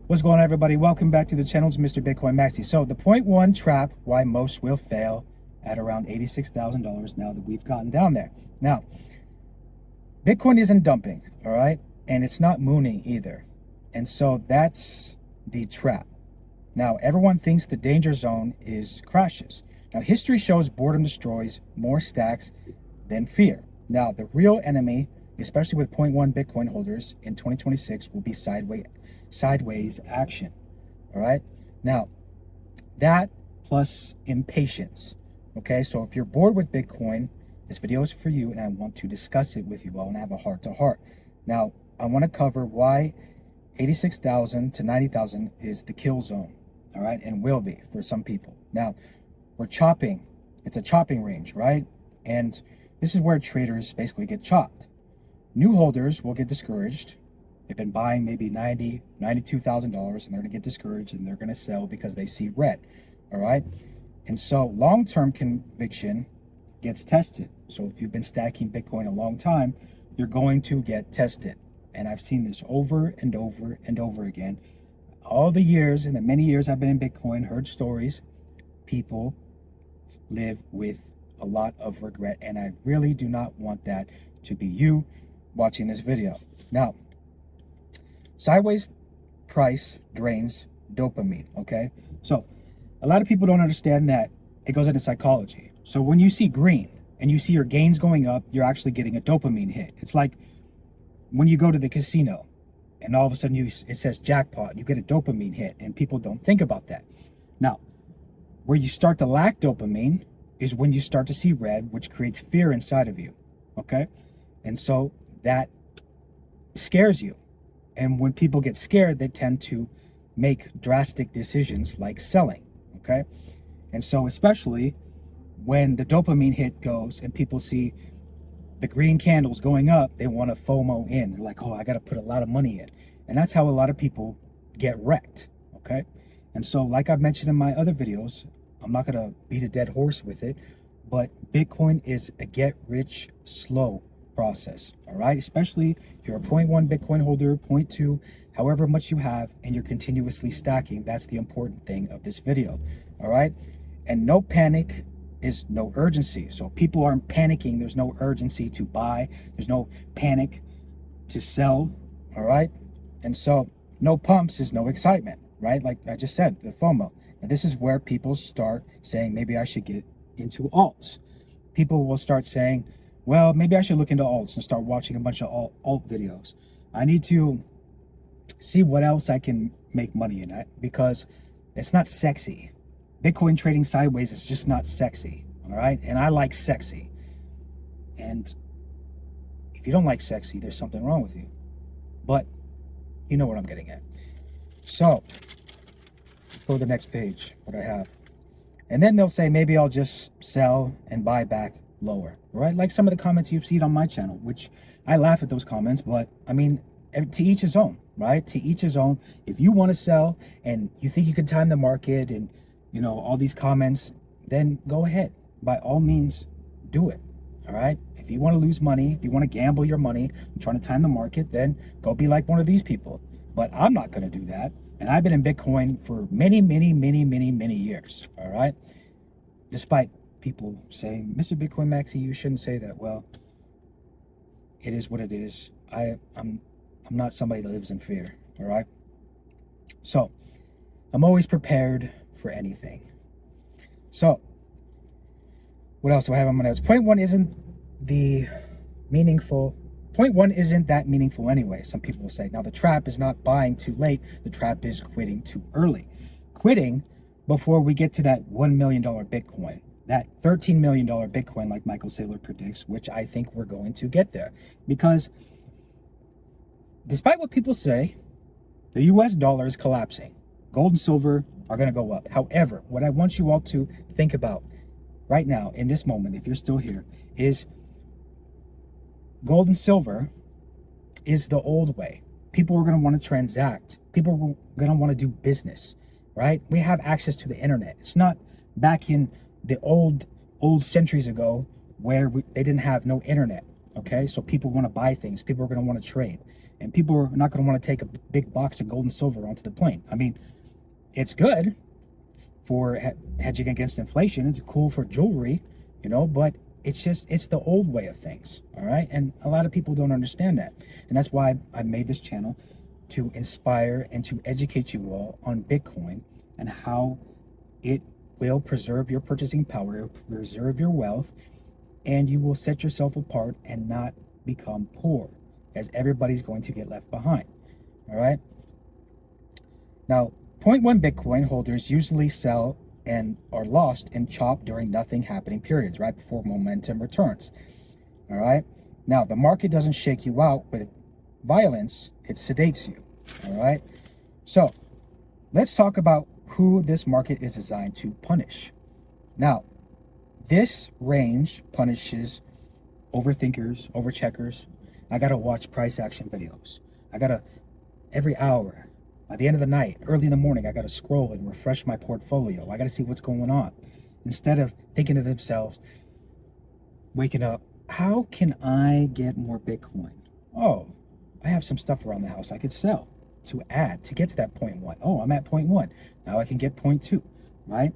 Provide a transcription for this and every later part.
What's going on, everybody? Welcome back to the channel. It's Mr. Bitcoin Maxi. So the point one trap, why most will fail at around $86,000 now that we've gotten down there. Now, Bitcoin isn't dumping, all right? And it's not mooning either. And so that's the trap. Now, everyone thinks the danger zone is crashes. Now, history shows boredom destroys more stacks than fear. Now, the real enemy, especially with 0.1 Bitcoin holders in 2026, will be sideways action. All right. Now, that plus impatience. Okay. So if you're bored with Bitcoin, this video is for you, and I want to discuss it with you all and have a heart to heart. Now, I want to cover why 86,000 to 90,000 is the kill zone. All right. And will be for some people. Now, we're chopping. It's a chopping range, right? And this is where traders basically get chopped. New holders will get discouraged. They've been buying maybe $90,000, $92,000, and they're going to get discouraged and they're going to sell because they see red. All right. And so long-term conviction gets tested. So if you've been stacking Bitcoin a long time, you're going to get tested. And I've seen this over and over and over again. All the years, and the many years I've been in Bitcoin, heard stories, people live with a lot of regret. And I really do not want that to be you watching this video. Now, sideways price drains dopamine, okay? So a lot of people don't understand that it goes into psychology. So when you see green and you see your gains going up, you're actually getting a dopamine hit. It's like when you go to the casino and all of a sudden it says jackpot, you get a dopamine hit, and people don't think about that. Now, where you start to lack dopamine is when you start to see red, which creates fear inside of you, okay? And so that scares you. And when people get scared, they tend to make drastic decisions like selling, okay? And so especially when the dopamine hit goes and people see the green candles going up, they want to FOMO in. They're like, oh, I got to put a lot of money in. And that's how a lot of people get wrecked, okay? And so like I've mentioned in my other videos, I'm not going to beat a dead horse with it, but Bitcoin is a get rich slow process, all right? Especially if you're a 0.1 Bitcoin holder, 0.2, however much you have, and you're continuously stacking. That's the important thing of this video, all right? And no panic is no urgency. So people aren't panicking. There's no urgency to buy. There's no panic to sell, all right? And so no pumps is no excitement, right? Like I just said, the FOMO. And this is where people start saying, maybe I should get into alts. People will start saying, well, maybe I should look into alts and start watching a bunch of alt videos. I need to see what else I can make money in, because it's not sexy. Bitcoin trading sideways is just not sexy, all right? And I like sexy. And if you don't like sexy, there's something wrong with you. But you know what I'm getting at. So let's go to the next page, what I have. And then they'll say, maybe I'll just sell and buy back lower, right? Like some of the comments you've seen on my channel, which I laugh at those comments, but I mean, to each his own, right? To each his own. If you want to sell and you think you can time the market and, you know, all these comments, then go ahead. By all means, do it, all right? If you want to lose money, if you want to gamble your money and trying to time the market, then go be like one of these people. But I'm not going to do that. And I've been in Bitcoin for many, many, many, many, many years, all right? Despite people saying, Mr. Bitcoin Maxi, you shouldn't say that. Well, it is what it is. I'm not somebody that lives in fear, all right? So I'm always prepared for anything. So what else do I have on my notes? Point one isn't that meaningful anyway, some people will say. Now, the trap is not buying too late. The trap is quitting too early. Quitting before we get to that $1 million Bitcoin. That $13 million Bitcoin, like Michael Saylor predicts, which I think we're going to get there. Because despite what people say, the US dollar is collapsing. Gold and silver are going to go up. However, what I want you all to think about right now, in this moment, if you're still here, is gold and silver is the old way. People are going to want to transact. People are going to want to do business, right? We have access to the internet. It's not back in the old centuries ago where they didn't have no internet, okay? So people want to buy things. People are going to want to trade. And people are not going to want to take a big box of gold and silver onto the plane. I mean, it's good for hedging against inflation. It's cool for jewelry, you know, but it's the old way of things, all right? And a lot of people don't understand that. And that's why I made this channel, to inspire and to educate you all on Bitcoin and how it will preserve your purchasing power, preserve your wealth, and you will set yourself apart and not become poor, as everybody's going to get left behind, all right? Now, 0.1 Bitcoin holders usually sell and are lost in chop during nothing happening periods, right before momentum returns, all right? Now, the market doesn't shake you out with violence, it sedates you, all right? So, let's talk about who this market is designed to punish. Now, this range punishes overthinkers, overcheckers. I gotta watch price action videos. I gotta, every hour, at the end of the night, early in the morning, I gotta scroll and refresh my portfolio. I gotta see what's going on. Instead of thinking to themselves, waking up, how can I get more Bitcoin? Oh, I have some stuff around the house I could sell to add, to get to that 0.1. Oh, I'm at 0.1. Now I can get 0.2, right?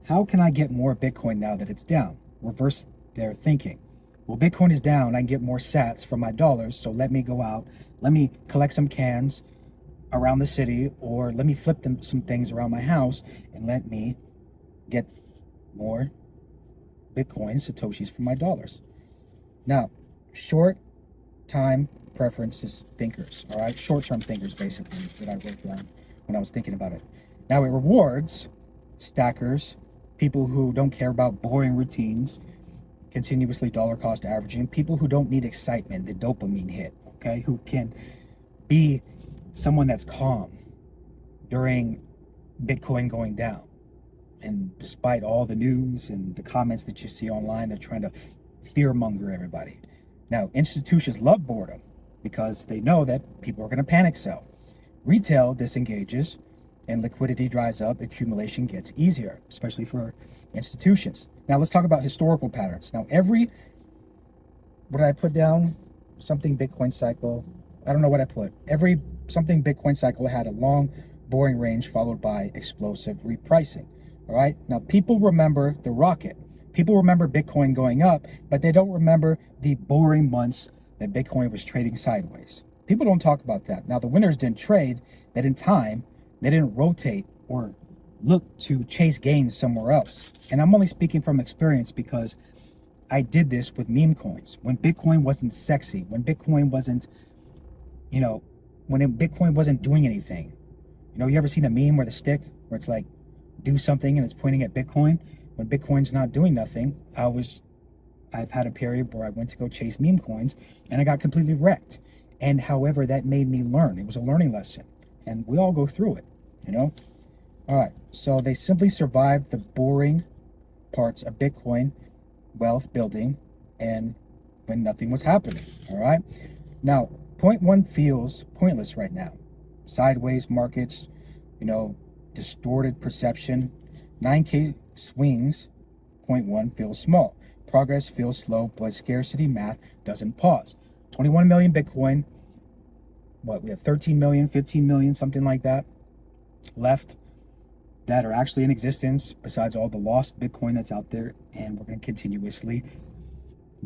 How can I get more Bitcoin now that it's down? Reverse their thinking. Well, Bitcoin is down, I can get more sats for my dollars, so let me go out, let me collect some cans around the city, or let me flip some things around my house, and let me get more Bitcoin, Satoshis for my dollars. Now, short time preferences thinkers, all right? Short-term thinkers, basically, is what I wrote down when I was thinking about it. Now, it rewards stackers, people who don't care about boring routines, continuously dollar cost averaging, people who don't need excitement, the dopamine hit, okay? Who can be someone that's calm during Bitcoin going down. And despite all the news and the comments that you see online, they're trying to fearmonger everybody. Now, institutions love boredom because they know that people are going to panic sell. Retail disengages and liquidity dries up, accumulation gets easier, especially for institutions. Now, let's talk about historical patterns. Now, what did I put down? Something Bitcoin cycle. I don't know what I put. Every something Bitcoin cycle had a long, boring range followed by explosive repricing. All right. Now, people remember the rocket. People remember Bitcoin going up, but they don't remember the boring months that Bitcoin was trading sideways. People don't talk about that. Now, the winners didn't trade, they didn't time, they didn't rotate or look to chase gains somewhere else. And I'm only speaking from experience because I did this with meme coins. When Bitcoin wasn't sexy, when Bitcoin wasn't, Bitcoin wasn't doing anything. You ever seen a meme where where it's like, do something and it's pointing at Bitcoin? When Bitcoin's not doing nothing, I've had a period where I went to go chase meme coins and I got completely wrecked. And however, that made me learn. It was a learning lesson. And we all go through it, All right, so they simply survived the boring parts of Bitcoin wealth building and when nothing was happening, all right? Now, 0.1 feels pointless right now. Sideways markets, distorted perception. 9K swings, 0.1 feels small. Progress feels slow, but scarcity math doesn't pause. 21 million Bitcoin, we have 13 million, 15 million, something like that left that are actually in existence besides all the lost Bitcoin that's out there, and we're going to continuously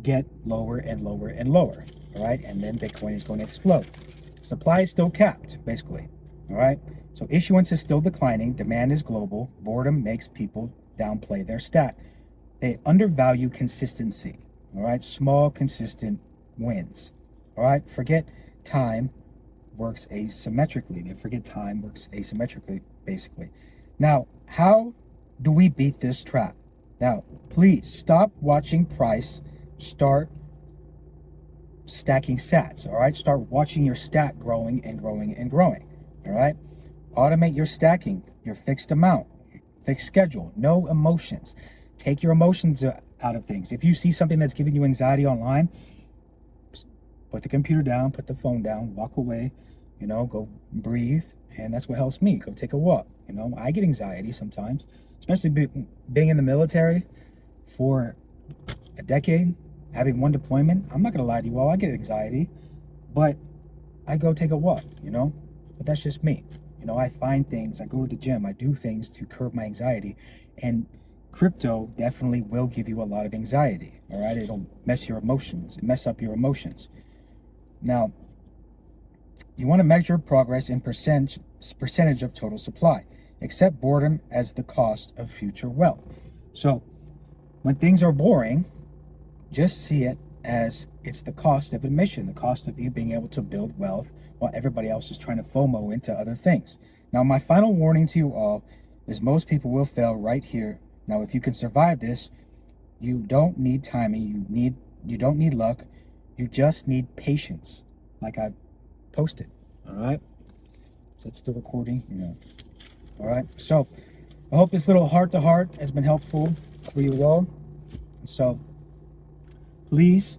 get lower and lower and lower, all right? And then Bitcoin is going to explode. Supply is still capped, basically, all right? So issuance is still declining, demand is global, boredom makes people downplay their stat. They undervalue consistency, all right? Small, consistent wins, all right? Forget time works asymmetrically. They forget time works asymmetrically, basically. Now, how do we beat this trap? Now, please stop watching price, start stacking sats, all right? Start watching your stat growing and growing and growing, all right? Automate your stacking, your fixed amount, fixed schedule, no emotions. Take your emotions out of things. If you see something that's giving you anxiety online, put the computer down, put the phone down, walk away, go breathe. And that's what helps me. Go take a walk. I get anxiety sometimes, especially being in the military for a decade, having one deployment. I'm not going to lie to you all, I get anxiety, but I go take a walk, you know, but that's just me. You know, I find things, I go to the gym, I do things to curb my anxiety, and crypto definitely will give you a lot of anxiety. All right, it'll mess up your emotions. Now, you want to measure progress in percentage of total supply. Accept boredom as the cost of future wealth. So, when things are boring, just see it as it's the cost of admission, the cost of you being able to build wealth while everybody else is trying to FOMO into other things. Now, my final warning to you all is most people will fail right here. Now, if you can survive this, you don't need timing, you don't need luck, you just need patience, like I posted. All right. So it's still recording, you know. All right. So I hope this little heart to heart has been helpful for you all. So please,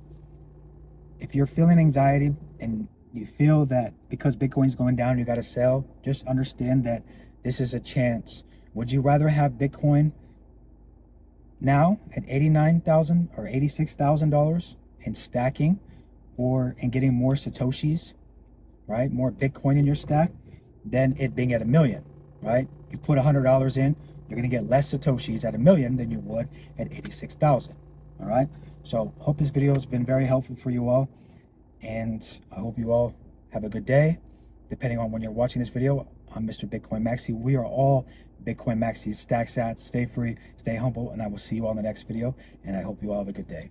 if you're feeling anxiety and you feel that because Bitcoin's going down, you got to sell, just understand that this is a chance. Would you rather have Bitcoin now at $89,000 or $86,000 and stacking, or in getting more Satoshis, right? More Bitcoin in your stack than it being at $1 million, right? You put $100 in, you're going to get less Satoshis at $1 million than you would at 86,000. All right. So hope this video has been very helpful for you all. And I hope you all have a good day. Depending on when you're watching this video, I'm Mr. Bitcoin Maxi. We are all Bitcoin Maxi. Stack sats, stay free, stay humble, and I will see you all in the next video. And I hope you all have a good day.